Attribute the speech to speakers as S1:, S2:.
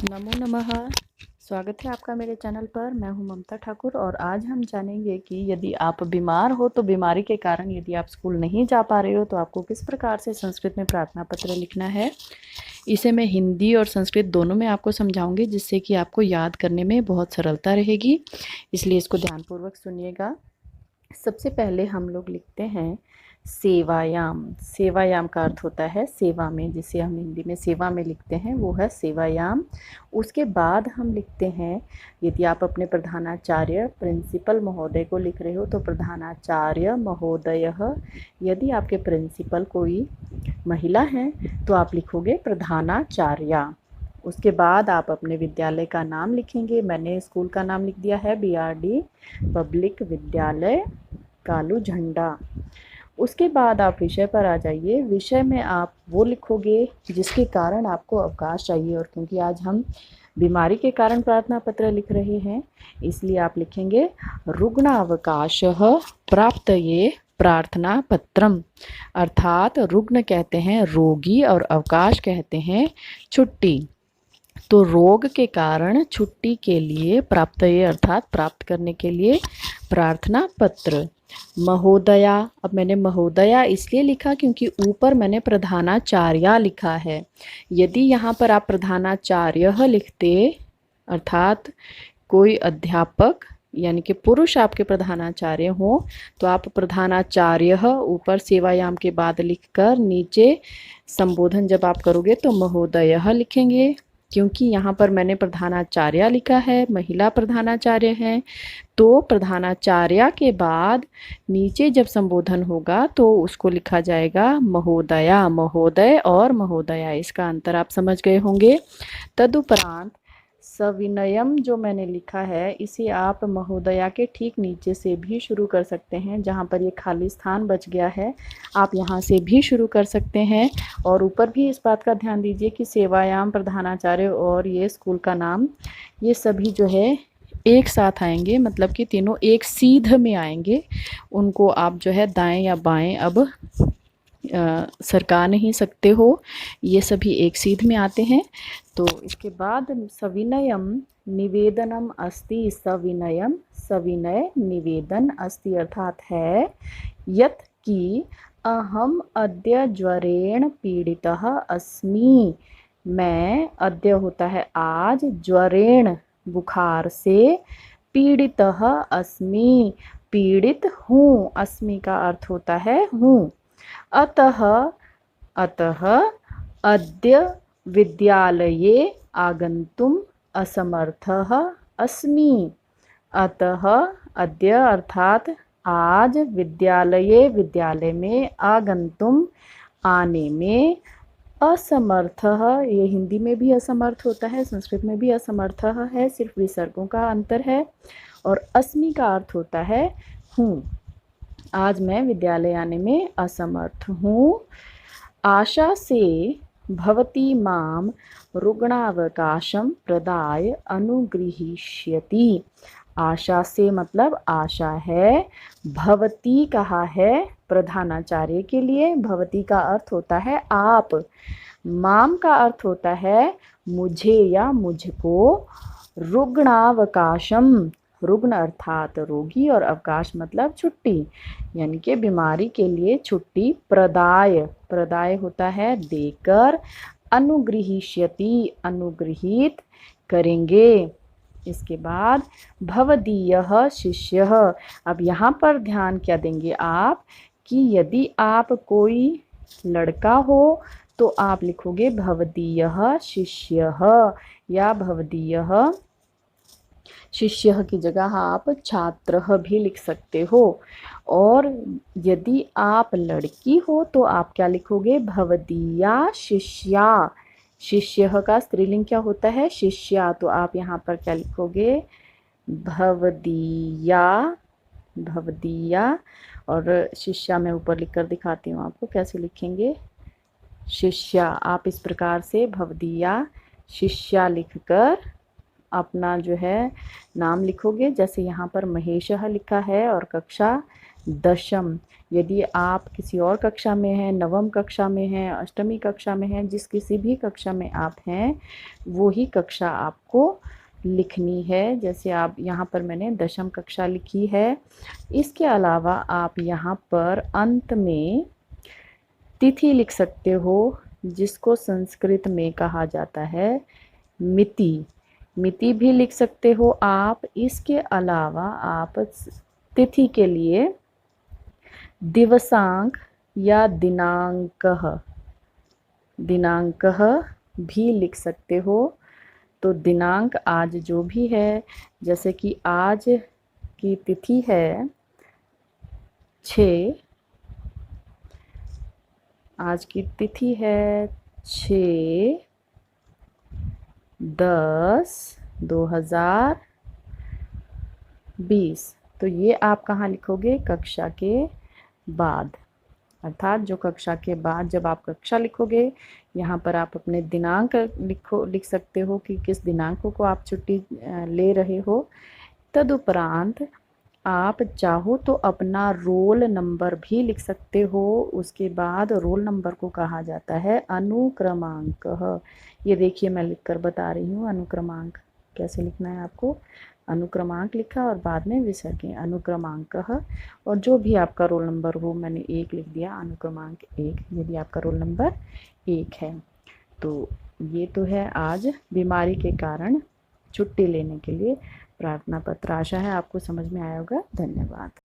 S1: नमो नमः। स्वागत है आपका मेरे चैनल पर। मैं हूं ममता ठाकुर और आज हम जानेंगे कि यदि आप बीमार हो तो बीमारी के कारण यदि आप स्कूल नहीं जा पा रहे हो तो आपको किस प्रकार से संस्कृत में प्रार्थना पत्र लिखना है। इसे मैं हिंदी और संस्कृत दोनों में आपको समझाऊंगी, जिससे कि आपको याद करने में बहुत सरलता रहेगी। इसलिए इसको ध्यानपूर्वक सुनिएगा। सबसे पहले हम लोग लिखते हैं सेवायाम। सेवायाम का अर्थ होता है सेवा में, जिसे हम हिंदी में सेवा में लिखते हैं वो है सेवायाम। उसके बाद हम लिखते हैं, यदि आप अपने प्रधानाचार्य प्रिंसिपल महोदय को लिख रहे हो तो प्रधानाचार्य महोदयः। यदि आपके प्रिंसिपल कोई महिला हैं तो आप लिखोगे प्रधानाचार्या। उसके बाद आप अपने विद्यालय का नाम लिखेंगे। मैंने स्कूल का नाम लिख दिया है BRD पब्लिक विद्यालय कालू झंडा। उसके बाद आप विषय पर आ जाइए। विषय में आप वो लिखोगे जिसके कारण आपको अवकाश चाहिए, और क्योंकि आज हम बीमारी के कारण प्रार्थना पत्र लिख रहे हैं इसलिए आप लिखेंगे रुग्णावकाशः प्राप्तये प्रार्थना पत्रम। अर्थात रुग्ण कहते हैं रोगी और अवकाश कहते हैं छुट्टी। तो रोग के कारण छुट्टी के लिए प्राप्तये अर्थात प्राप्त करने के लिए प्रार्थना पत्र। महोदया, अब मैंने महोदया इसलिए लिखा क्योंकि ऊपर मैंने प्रधानाचार्या लिखा है। यदि यहाँ पर आप प्रधानाचार्य लिखते अर्थात कोई अध्यापक यानी कि पुरुष आपके प्रधानाचार्य हो तो आप प्रधानाचार्य ऊपर सेवायाम के बाद लिखकर नीचे संबोधन जब आप करोगे तो महोदयः लिखेंगे। क्योंकि यहाँ पर मैंने प्रधानाचार्या लिखा है, महिला प्रधानाचार्य हैं, तो प्रधानाचार्या के बाद नीचे जब संबोधन होगा तो उसको लिखा जाएगा महोदया। महोदय और महोदया, इसका अंतर आप समझ गए होंगे। तदुपरांत सविनयम जो मैंने लिखा है इसे आप महोदया के ठीक नीचे से भी शुरू कर सकते हैं। जहाँ पर ये खाली स्थान बच गया है आप यहाँ से भी शुरू कर सकते हैं। और ऊपर भी इस बात का ध्यान दीजिए कि सेवायाम, प्रधानाचार्य और ये स्कूल का नाम, ये सभी जो है एक साथ आएंगे, मतलब कि तीनों एक सीध में आएंगे। उनको आप जो है दाएं या बाएं अब सरका नहीं सकते हो, ये सभी एक सीध में आते हैं। तो इसके बाद सविनयम निवेदनम अस्ति। सविनयम सविनय निवेदन अस्ति अर्थात है यत् कि अहम अद्य ज्वरेण पीड़ितः अस्मि। मैं, अद्य होता है आज, ज्वरेण बुखार से, पीड़ितः अस्मि पीड़ित हूँ, अस्मि का अर्थ होता है हूँ। अतः अतः अद्य विद्यालये आगन्तुम् असमर्थः अस्मि। अतः अद्य अर्थात आज, विद्यालये विद्यालय में, आगन्तुम आने में, असमर्थः ये हिंदी में भी असमर्थ होता है, संस्कृत में भी असमर्थः है, सिर्फ विसर्गों का अंतर है। और अस्मि का अर्थ होता है हूँ। आज मैं विद्यालय आने में असमर्थ हूँ। आशा से भवती माम रुग्णावकाशम प्रदाय अनुगृहीष्यति। आशा से मतलब आशा है, भवती कहा है प्रधानाचार्य के लिए, भवती का अर्थ होता है आप, माम का अर्थ होता है मुझे या मुझको, रुग्णावकाशम, रुग्ण अर्थात रोगी और अवकाश मतलब छुट्टी यानी कि बीमारी के लिए छुट्टी, प्रदाय, प्रदाय होता है देकर, अनुगृहीष्यति अनुगृहीत करेंगे। इसके बाद भवदीयः शिष्यः। अब यहाँ पर ध्यान क्या देंगे आप कि यदि आप कोई लड़का हो तो आप लिखोगे भवदीयः शिष्यः, या भवदीयः शिष्य की जगह आप छात्र भी लिख सकते हो। और यदि आप लड़की हो तो आप क्या लिखोगे, भवदीया शिष्या। शिष्य का स्त्रीलिंग क्या होता है, शिष्या। तो आप यहाँ पर क्या लिखोगे, भवदीया, भवदीया। और शिष्या मैं ऊपर लिख कर दिखाती हूँ आपको कैसे लिखेंगे, शिष्या। आप इस प्रकार से भवदीया शिष्या लिखकर अपना जो है नाम लिखोगे। जैसे यहाँ पर महेशः लिखा है और कक्षा दशम, यदि आप किसी और कक्षा में हैं, नवम कक्षा में हैं, अष्टमी कक्षा में हैं, जिस किसी भी कक्षा में आप हैं, वो ही कक्षा आपको लिखनी है। जैसे आप यहाँ पर मैंने दशम कक्षा लिखी है। इसके अलावा आप यहाँ पर अंत में तिथि लिख सकते हो, जिसको संस्कृत में कहा जाता है मिति। मिति भी लिख सकते हो आप। इसके अलावा आप तिथि के लिए दिवसांक या दिनांकः भी लिख सकते हो। तो दिनांक आज जो भी है, जैसे कि आज की तिथि है 6, आज की तिथि है 6/10/2020। तो ये आप कहाँ लिखोगे? कक्षा के बाद, अर्थात जो कक्षा के बाद जब आप कक्षा लिखोगे, यहाँ पर आप अपने दिनांक लिख सकते हो कि किस दिनांक को आप छुट्टी ले रहे हो। तदुपरांत आप चाहो तो अपना रोल नंबर भी लिख सकते हो। उसके बाद रोल नंबर को कहा जाता है अनुक्रमांक। ये देखिए मैं लिखकर बता रही हूँ अनुक्रमांक कैसे लिखना है आपको। अनुक्रमांक लिखा और बाद में विसर्ग अनुक्रमांक। और जो भी आपका रोल नंबर हो, मैंने 1 लिख दिया, अनुक्रमांक 1, यदि आपका रोल नंबर 1 है। तो ये तो है आज बीमारी के कारण छुट्टी लेने के लिए प्रार्थना पत्र। आशा है आपको समझ में आया होगा। धन्यवाद।